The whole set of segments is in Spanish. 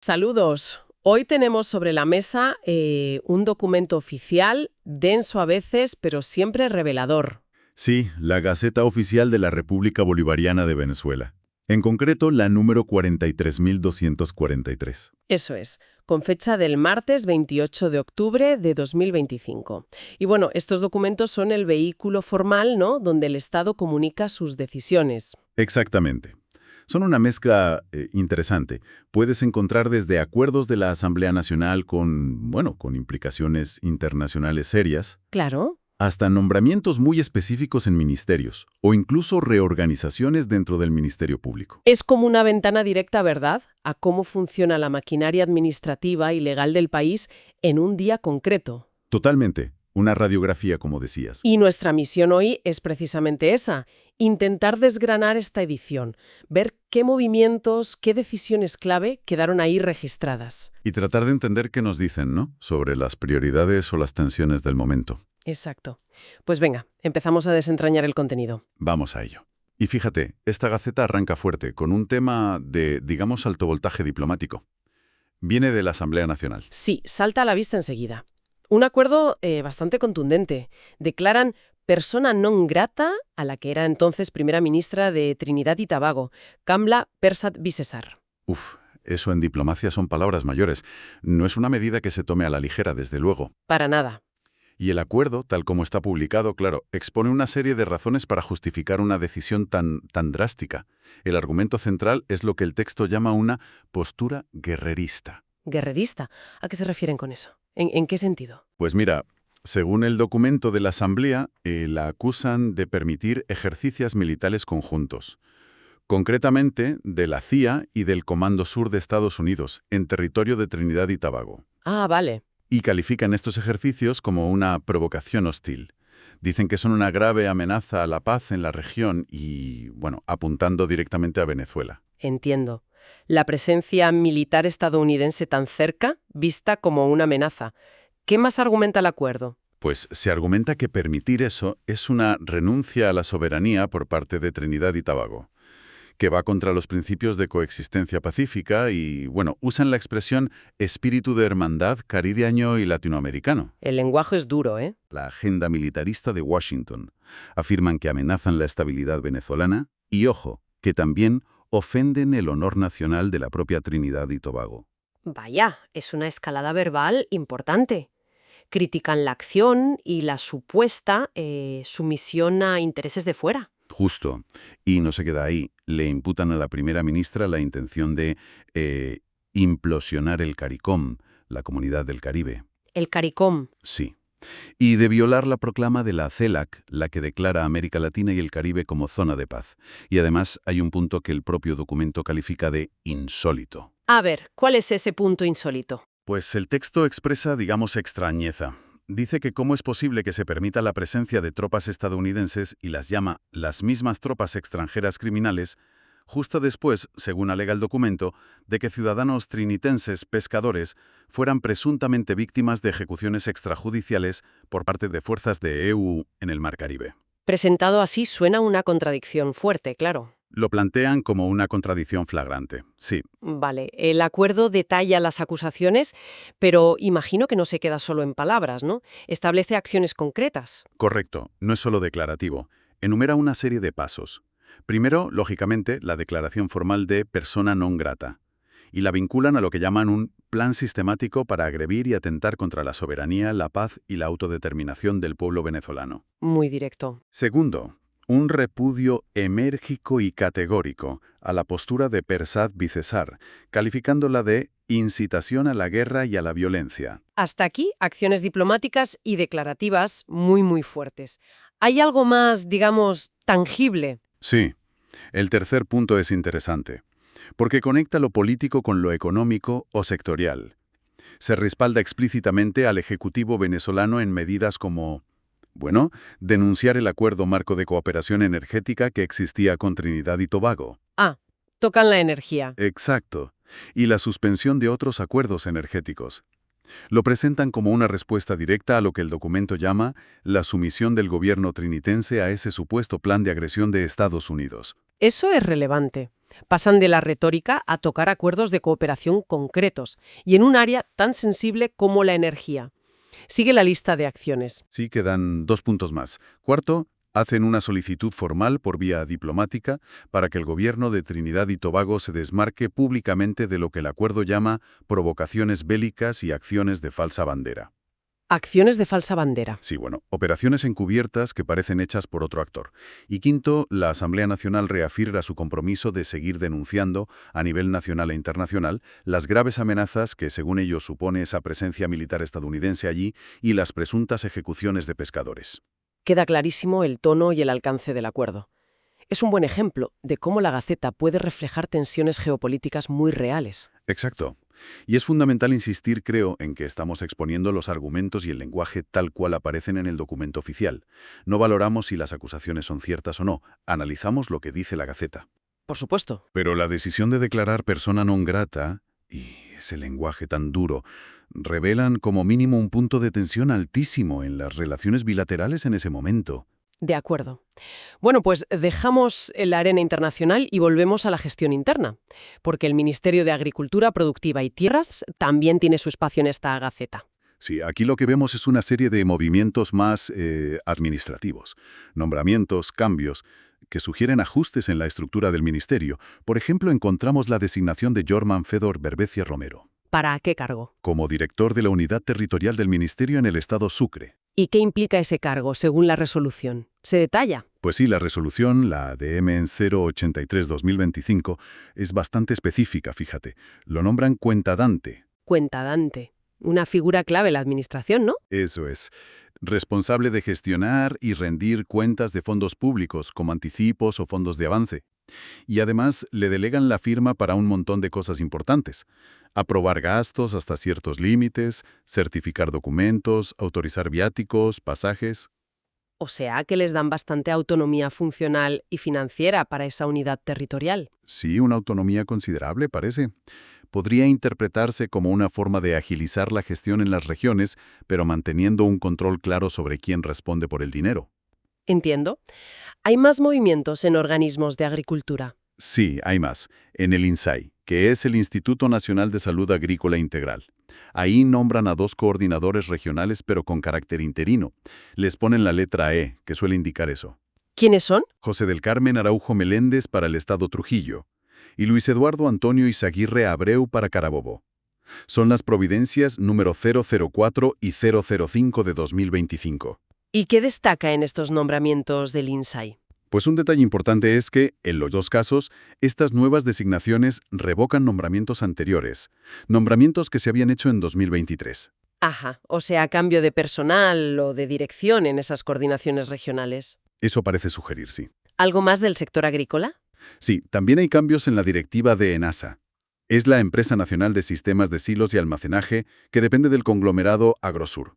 Saludos. Hoy tenemos sobre la mesa un documento oficial, denso a veces, pero siempre revelador. Sí, la Gaceta Oficial de la República Bolivariana de Venezuela. En concreto, la número 43.243. Eso es, con fecha del martes 28 de octubre de 2025. Y bueno, estos documentos son el vehículo formal, ¿no?, donde el Estado comunica sus decisiones. Exactamente. Son una mezcla interesante. Puedes encontrar desde acuerdos de la Asamblea Nacional con implicaciones internacionales serias, Claro. hasta nombramientos muy específicos en ministerios, o incluso reorganizaciones dentro del Ministerio Público. Es como una ventana directa, ¿verdad?, a cómo funciona la maquinaria administrativa y legal del país en un día concreto. Totalmente. Una radiografía, como decías. Y nuestra misión hoy es precisamente esa, intentar desgranar esta edición, ver qué movimientos, qué decisiones clave quedaron ahí registradas. Y tratar de entender qué nos dicen, ¿no?, sobre las prioridades o las tensiones del momento. Exacto. Pues venga, empezamos a desentrañar el contenido. Vamos a ello. Y fíjate, esta Gaceta arranca fuerte, con un tema de, digamos, alto voltaje diplomático. Viene de la Asamblea Nacional. Sí, salta a la vista enseguida. Un acuerdo bastante contundente. Declaran persona non grata a la que era entonces primera ministra de Trinidad y Tobago, Kamla Persad-Bissessar. Uf, eso en diplomacia son palabras mayores. No es una medida que se tome a la ligera, desde luego. Para nada. Y el acuerdo, tal como está publicado, claro, expone una serie de razones para justificar una decisión tan drástica. El argumento central es lo que el texto llama una postura guerrerista. ¿Guerrerista? ¿A qué se refieren con eso? ¿En qué sentido? Pues mira, según el documento de la Asamblea, la acusan de permitir ejercicios militares conjuntos, concretamente de la CIA y del Comando Sur de Estados Unidos, en territorio de Trinidad y Tobago. Ah, vale. Y califican estos ejercicios como una provocación hostil. Dicen que son una grave amenaza a la paz en la región y, bueno, apuntando directamente a Venezuela. Entiendo. La presencia militar estadounidense tan cerca, vista como una amenaza. ¿Qué más argumenta el acuerdo? Pues se argumenta que permitir eso es una renuncia a la soberanía por parte de Trinidad y Tobago, que va contra los principios de coexistencia pacífica y, bueno, usan la expresión espíritu de hermandad caribeño y latinoamericano. El lenguaje es duro, ¿eh? La agenda militarista de Washington. Afirman que amenazan la estabilidad venezolana y, ojo, que también ofenden el honor nacional de la propia Trinidad y Tobago. Vaya, es una escalada verbal importante. Critican la acción y la supuesta sumisión a intereses de fuera. Justo. Y no se queda ahí. Le imputan a la primera ministra la intención de implosionar el CARICOM, la Comunidad del Caribe. El CARICOM. Sí. Y de violar la proclama de la CELAC, la que declara a América Latina y el Caribe como zona de paz. Y además hay un punto que el propio documento califica de insólito. A ver, ¿cuál es ese punto insólito? Pues el texto expresa, digamos, extrañeza. Dice que cómo es posible que se permita la presencia de tropas estadounidenses y las llama las mismas tropas extranjeras criminales, justo después, según alega el documento, de que ciudadanos trinitenses pescadores fueran presuntamente víctimas de ejecuciones extrajudiciales por parte de fuerzas de EU en el Mar Caribe. Presentado así suena una contradicción fuerte, claro. Lo plantean como una contradicción flagrante, sí. Vale, el acuerdo detalla las acusaciones, pero imagino que no se queda solo en palabras, ¿no? Establece acciones concretas. Correcto, no es solo declarativo. Enumera una serie de pasos. Primero, lógicamente, la declaración formal de persona non grata. Y la vinculan a lo que llaman un plan sistemático para agredir y atentar contra la soberanía, la paz y la autodeterminación del pueblo venezolano. Muy directo. Segundo, un repudio enérgico y categórico a la postura de Persad-Bissessar, calificándola de incitación a la guerra y a la violencia. Hasta aquí, acciones diplomáticas y declarativas muy fuertes. ¿Hay algo más, digamos, tangible? Sí. El tercer punto es interesante, porque conecta lo político con lo económico o sectorial. Se respalda explícitamente al Ejecutivo venezolano en medidas como, bueno, denunciar el acuerdo marco de cooperación energética que existía con Trinidad y Tobago. Ah, tocan la energía. Exacto. Y la suspensión de otros acuerdos energéticos. Lo presentan como una respuesta directa a lo que el documento llama la sumisión del gobierno trinitense a ese supuesto plan de agresión de Estados Unidos. Eso es relevante. Pasan de la retórica a tocar acuerdos de cooperación concretos, y en un área tan sensible como la energía. Sigue la lista de acciones. Sí, quedan 2 puntos más. Cuarto, hacen una solicitud formal por vía diplomática para que el gobierno de Trinidad y Tobago se desmarque públicamente de lo que el acuerdo llama provocaciones bélicas y acciones de falsa bandera. Acciones de falsa bandera. Sí, bueno, operaciones encubiertas que parecen hechas por otro actor. Y quinto, la Asamblea Nacional reafirma su compromiso de seguir denunciando, a nivel nacional e internacional, las graves amenazas que, según ellos, supone esa presencia militar estadounidense allí y las presuntas ejecuciones de pescadores. Queda clarísimo el tono y el alcance del acuerdo. Es un buen ejemplo de cómo la Gaceta puede reflejar tensiones geopolíticas muy reales. Exacto. Y es fundamental insistir, creo, en que estamos exponiendo los argumentos y el lenguaje tal cual aparecen en el documento oficial. No valoramos si las acusaciones son ciertas o no, analizamos lo que dice la Gaceta. Por supuesto. Pero la decisión de declarar persona non grata, y ese lenguaje tan duro, revelan como mínimo un punto de tensión altísimo en las relaciones bilaterales en ese momento. De acuerdo. Bueno, pues dejamos la arena internacional y volvemos a la gestión interna, porque el Ministerio de Agricultura Productiva y Tierras también tiene su espacio en esta Gaceta. Sí, aquí lo que vemos es una serie de movimientos más administrativos, nombramientos, cambios, que sugieren ajustes en la estructura del ministerio. Por ejemplo, encontramos la designación de Jorman Fedor Berbecia Romero ¿Para qué cargo? como director de la unidad territorial del ministerio en el estado Sucre. ¿Y qué implica ese cargo, según la resolución? ¿Se detalla? Pues sí, la resolución, la DM 083-2025, es bastante específica, fíjate. Lo nombran cuentadante. Cuentadante. Una figura clave en la administración, ¿no? Eso es. Responsable de gestionar y rendir cuentas de fondos públicos, como anticipos o fondos de avance. Y además le delegan la firma para un montón de cosas importantes. Aprobar gastos hasta ciertos límites, certificar documentos, autorizar viáticos, pasajes. O sea, que les dan bastante autonomía funcional y financiera para esa unidad territorial. Sí, una autonomía considerable, parece. Podría interpretarse como una forma de agilizar la gestión en las regiones, pero manteniendo un control claro sobre quién responde por el dinero. Entiendo. Hay más movimientos en organismos de agricultura. Sí, hay más. En el INSAI, que es el Instituto Nacional de Salud Agrícola Integral. Ahí nombran a 2 coordinadores regionales, pero con carácter interino. Les ponen la letra E, que suele indicar eso. ¿Quiénes son? José del Carmen Araujo Meléndez para el Estado Trujillo y Luis Eduardo Antonio Izaguirre Abreu para Carabobo. Son las providencias número 004 y 005 de 2025. ¿Y qué destaca en estos nombramientos del INSAI? Pues un detalle importante es que, en los 2 casos, estas nuevas designaciones revocan nombramientos anteriores, nombramientos que se habían hecho en 2023. Ajá, o sea, cambio de personal o de dirección en esas coordinaciones regionales. Eso parece sugerir, sí. ¿Algo más del sector agrícola? Sí, también hay cambios en la directiva de ENASA. Es la Empresa Nacional de Sistemas de Silos y Almacenaje que depende del conglomerado Agrosur.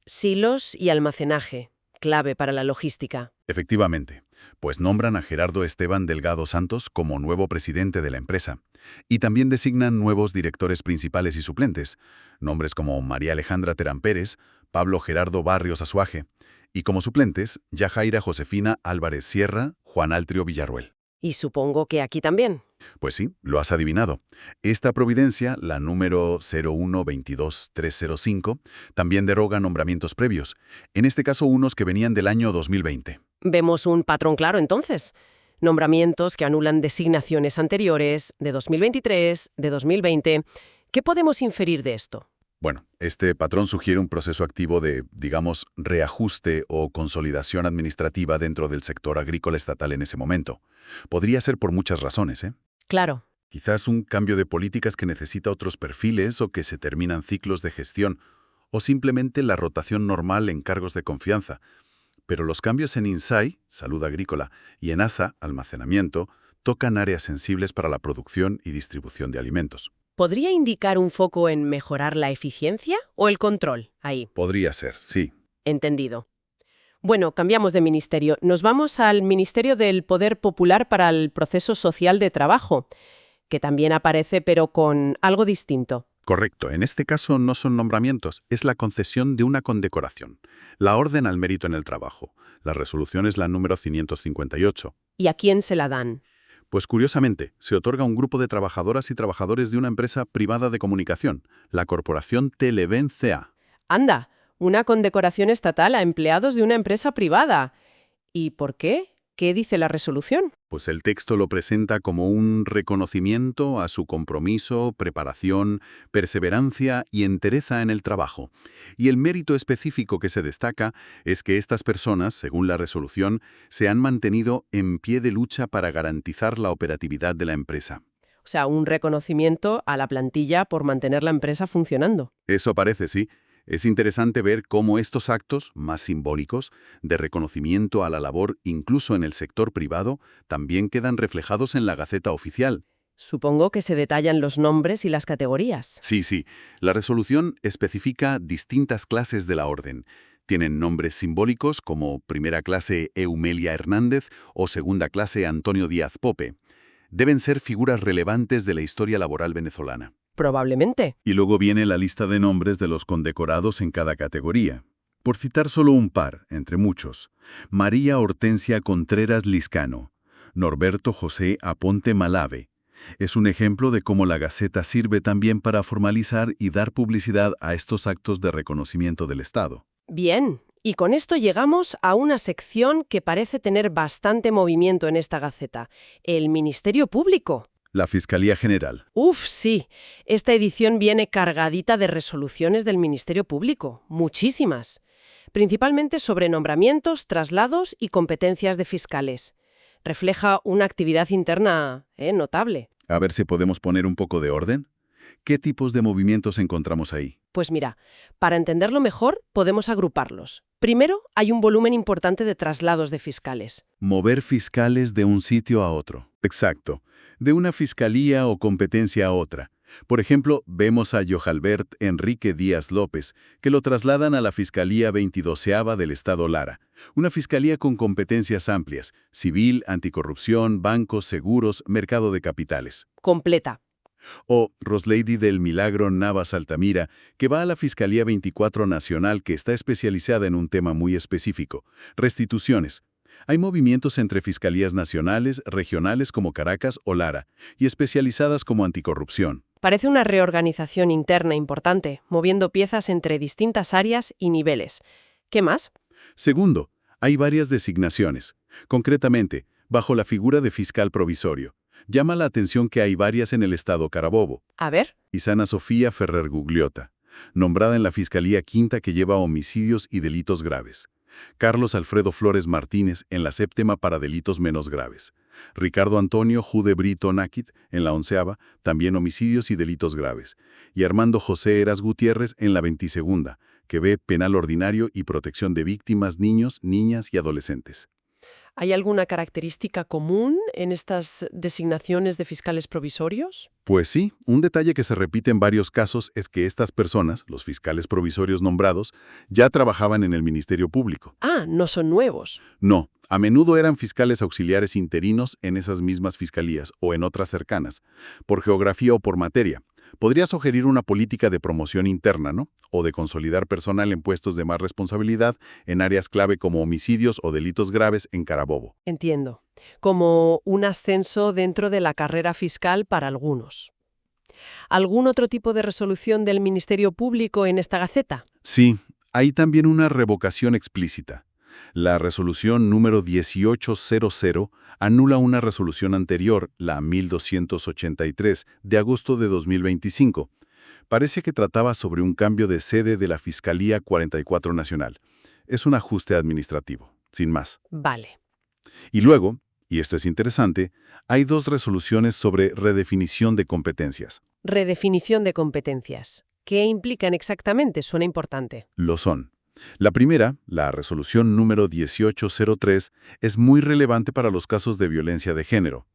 Silos y almacenaje, clave para la logística. Efectivamente, pues nombran a Gerardo Esteban Delgado Santos como nuevo presidente de la empresa. Y también designan nuevos directores principales y suplentes, nombres como María Alejandra Terán Pérez, Pablo Gerardo Barrios Azuaje, y como suplentes, Yajaira Josefina Álvarez Sierra, Juan Altrio Villarruel. Y supongo que aquí también. Pues sí, lo has adivinado. Esta providencia, la número 0122305, también deroga nombramientos previos, en este caso unos que venían del año 2020. Vemos un patrón claro entonces. Nombramientos que anulan designaciones anteriores, de 2023, de 2020. ¿Qué podemos inferir de esto? Bueno, este patrón sugiere un proceso activo de, digamos, reajuste o consolidación administrativa dentro del sector agrícola estatal en ese momento. Podría ser por muchas razones, ¿eh? Claro. Quizás un cambio de políticas que necesita otros perfiles o que se terminan ciclos de gestión, o simplemente la rotación normal en cargos de confianza. Pero los cambios en INSAI, Salud Agrícola, y en ASA, Almacenamiento, tocan áreas sensibles para la producción y distribución de alimentos. ¿Podría indicar un foco en mejorar la eficiencia o el control? Ahí. Podría ser, sí. Entendido. Bueno, cambiamos de ministerio. Nos vamos al Ministerio del Poder Popular para el Proceso Social de Trabajo, que también aparece pero con algo distinto. Correcto. En este caso no son nombramientos, es la concesión de una condecoración. La orden al mérito en el trabajo. La resolución es la número 558. ¿Y a quién se la dan? Pues curiosamente, se otorga a un grupo de trabajadoras y trabajadores de una empresa privada de comunicación, la corporación Televen CA. Anda, una condecoración estatal a empleados de una empresa privada. ¿Y por qué? ¿Qué dice la resolución? Pues el texto lo presenta como un reconocimiento a su compromiso, preparación, perseverancia y entereza en el trabajo. Y el mérito específico que se destaca es que estas personas, según la resolución, se han mantenido en pie de lucha para garantizar la operatividad de la empresa. O sea, un reconocimiento a la plantilla por mantener la empresa funcionando. Eso parece, sí. Es interesante ver cómo estos actos, más simbólicos, de reconocimiento a la labor incluso en el sector privado, también quedan reflejados en la Gaceta Oficial. Supongo que se detallan los nombres y las categorías. Sí, sí, la resolución especifica distintas clases de la orden. Tienen nombres simbólicos como primera clase Eumelia Hernández o segunda clase Antonio Díaz Pope. Deben ser figuras relevantes de la historia laboral venezolana. Probablemente. Y luego viene la lista de nombres de los condecorados en cada categoría. Por citar solo un par, entre muchos: María Hortensia Contreras Liscano, Norberto José Aponte Malave. Es un ejemplo de cómo la Gaceta sirve también para formalizar y dar publicidad a estos actos de reconocimiento del Estado. Bien. Y con esto llegamos a una sección que parece tener bastante movimiento en esta Gaceta: el Ministerio Público. La Fiscalía General. Uf, sí. Esta edición viene cargadita de resoluciones del Ministerio Público. Muchísimas. Principalmente sobre nombramientos, traslados y competencias de fiscales. Refleja una actividad interna, notable. A ver si podemos poner un poco de orden. ¿Qué tipos de movimientos encontramos ahí? Pues mira, para entenderlo mejor, podemos agruparlos. Primero, hay un volumen importante de traslados de fiscales. Mover fiscales de un sitio a otro. Exacto. De una fiscalía o competencia a otra. Por ejemplo, vemos a Jojalbert Enrique Díaz López, que lo trasladan a la Fiscalía 22ª del Estado Lara, una fiscalía con competencias amplias: civil, anticorrupción, bancos, seguros, mercado de capitales. Completa. O Roslady del Milagro Navas Altamira, que va a la Fiscalía 24 Nacional, que está especializada en un tema muy específico: restituciones. Hay movimientos entre fiscalías nacionales, regionales como Caracas o Lara, y especializadas como anticorrupción. Parece una reorganización interna importante, moviendo piezas entre distintas áreas y niveles. ¿Qué más? Segundo, hay varias designaciones. Concretamente, bajo la figura de fiscal provisorio. Llama la atención que hay varias en el estado Carabobo. A ver. Isana Sofía Ferrer Gugliota, nombrada en la Fiscalía Quinta, que lleva homicidios y delitos graves. Carlos Alfredo Flores Martínez en la 7ª para delitos menos graves. Ricardo Antonio Jude Brito Náquit en la 11ª, también homicidios y delitos graves. Y Armando José Eras Gutiérrez en la 22ª, que ve penal ordinario y protección de víctimas, niños, niñas y adolescentes. ¿Hay alguna característica común en estas designaciones de fiscales provisorios? Pues sí, un detalle que se repite en varios casos es que estas personas, los fiscales provisorios nombrados, ya trabajaban en el Ministerio Público. Ah, no son nuevos. No, a menudo eran fiscales auxiliares interinos en esas mismas fiscalías o en otras cercanas, por geografía o por materia. Podría sugerir una política de promoción interna, ¿no? O de consolidar personal en puestos de más responsabilidad en áreas clave como homicidios o delitos graves en Carabobo. Entiendo. Como un ascenso dentro de la carrera fiscal para algunos. ¿Algún otro tipo de resolución del Ministerio Público en esta Gaceta? Sí, hay también una revocación explícita. La resolución número 1800 anula una resolución anterior, la 1283, de agosto de 2025. Parece que trataba sobre un cambio de sede de la Fiscalía 44 Nacional. Es un ajuste administrativo, sin más. Vale. Y luego, y esto es interesante, hay dos resoluciones sobre redefinición de competencias. Redefinición de competencias. ¿Qué implican exactamente? Suena importante. Lo son. La primera, la resolución número 1803, es muy relevante para los casos de violencia de género.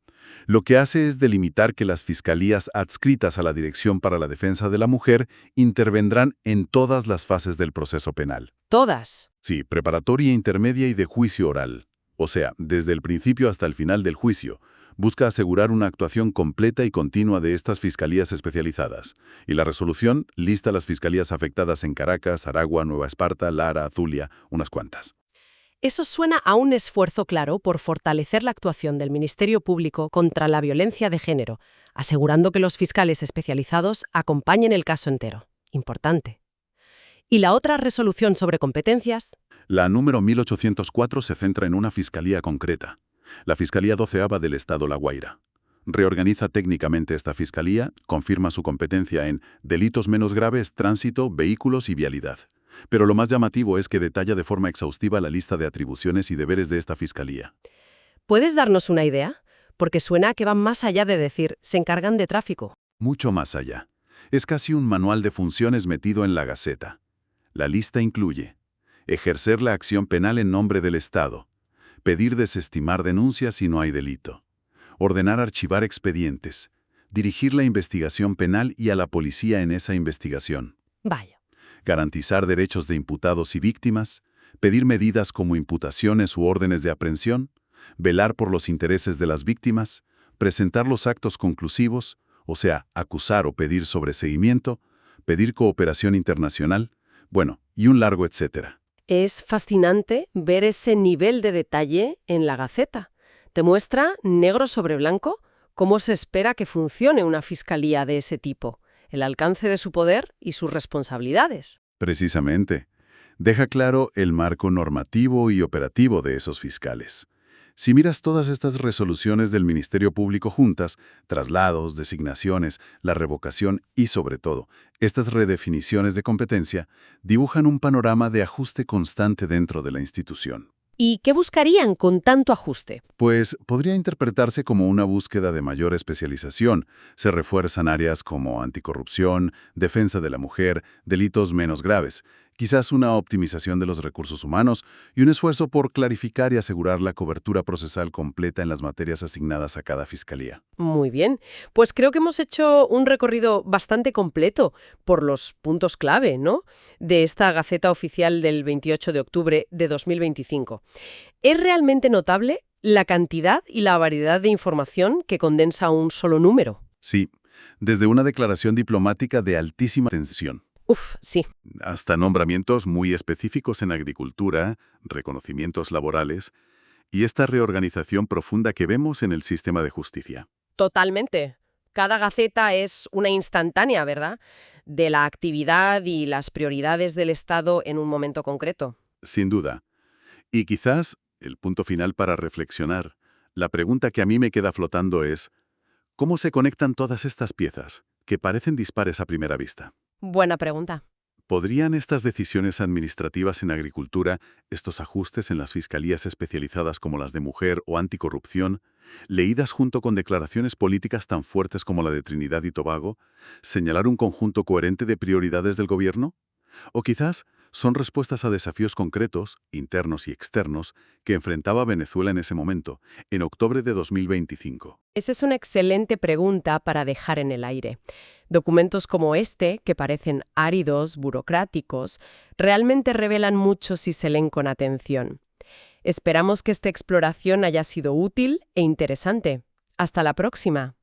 Lo que hace es delimitar que las fiscalías adscritas a la Dirección para la Defensa de la Mujer intervendrán en todas las fases del proceso penal. ¿Todas? Sí, preparatoria, intermedia y de juicio oral. O sea, desde el principio hasta el final del juicio. Busca asegurar una actuación completa y continua de estas fiscalías especializadas. Y la resolución lista las fiscalías afectadas en Caracas, Aragua, Nueva Esparta, Lara, Zulia, unas cuantas. Eso suena a un esfuerzo claro por fortalecer la actuación del Ministerio Público contra la violencia de género, asegurando que los fiscales especializados acompañen el caso entero. Importante. ¿Y la otra resolución sobre competencias? La número 1804 se centra en una fiscalía concreta, la Fiscalía 12ª del Estado La Guaira. Reorganiza técnicamente esta fiscalía, confirma su competencia en delitos menos graves, tránsito, vehículos y vialidad. Pero lo más llamativo es que detalla de forma exhaustiva la lista de atribuciones y deberes de esta fiscalía. ¿Puedes darnos una idea? Porque suena a que van más allá de decir, se encargan de tráfico. Mucho más allá. Es casi un manual de funciones metido en la Gaceta. La lista incluye ejercer la acción penal en nombre del Estado, pedir desestimar denuncias si no hay delito, ordenar archivar expedientes, dirigir la investigación penal y a la policía en esa investigación, Vaya. garantizar derechos de imputados y víctimas, pedir medidas como imputaciones u órdenes de aprehensión, velar por los intereses de las víctimas, presentar los actos conclusivos, o sea, acusar o pedir sobreseguimiento, pedir cooperación internacional, bueno, y un largo etcétera. Es fascinante ver ese nivel de detalle en la Gaceta. Te muestra, negro sobre blanco, cómo se espera que funcione una fiscalía de ese tipo, el alcance de su poder y sus responsabilidades. Precisamente. Deja claro el marco normativo y operativo de esos fiscales. Si miras todas estas resoluciones del Ministerio Público juntas, traslados, designaciones, la revocación y, sobre todo, estas redefiniciones de competencia, dibujan un panorama de ajuste constante dentro de la institución. ¿Y qué buscarían con tanto ajuste? Pues podría interpretarse como una búsqueda de mayor especialización. Se refuerzan áreas como anticorrupción, defensa de la mujer, delitos menos graves, quizás una optimización de los recursos humanos y un esfuerzo por clarificar y asegurar la cobertura procesal completa en las materias asignadas a cada fiscalía. Muy bien. Pues creo que hemos hecho un recorrido bastante completo por los puntos clave, ¿no?, de esta Gaceta Oficial del 28 de octubre de 2025. Es realmente notable la cantidad y la variedad de información que condensa un solo número. Sí, desde una declaración diplomática de altísima tensión, Uf, sí. hasta nombramientos muy específicos en agricultura, reconocimientos laborales y esta reorganización profunda que vemos en el sistema de justicia. Totalmente. Cada gaceta es una instantánea, ¿verdad?, de la actividad y las prioridades del Estado en un momento concreto. Sin duda. Y quizás el punto final para reflexionar, la pregunta que a mí me queda flotando es, ¿cómo se conectan todas estas piezas, que parecen dispares a primera vista? Buena pregunta. ¿Podrían estas decisiones administrativas en agricultura, estos ajustes en las fiscalías especializadas como las de mujer o anticorrupción, leídas junto con declaraciones políticas tan fuertes como la de Trinidad y Tobago, señalar un conjunto coherente de prioridades del gobierno? ¿O quizás son respuestas a desafíos concretos, internos y externos, que enfrentaba Venezuela en ese momento, en octubre de 2025? Esa es una excelente pregunta para dejar en el aire. Documentos como este, que parecen áridos, burocráticos, realmente revelan mucho si se leen con atención. Esperamos que esta exploración haya sido útil e interesante. Hasta la próxima.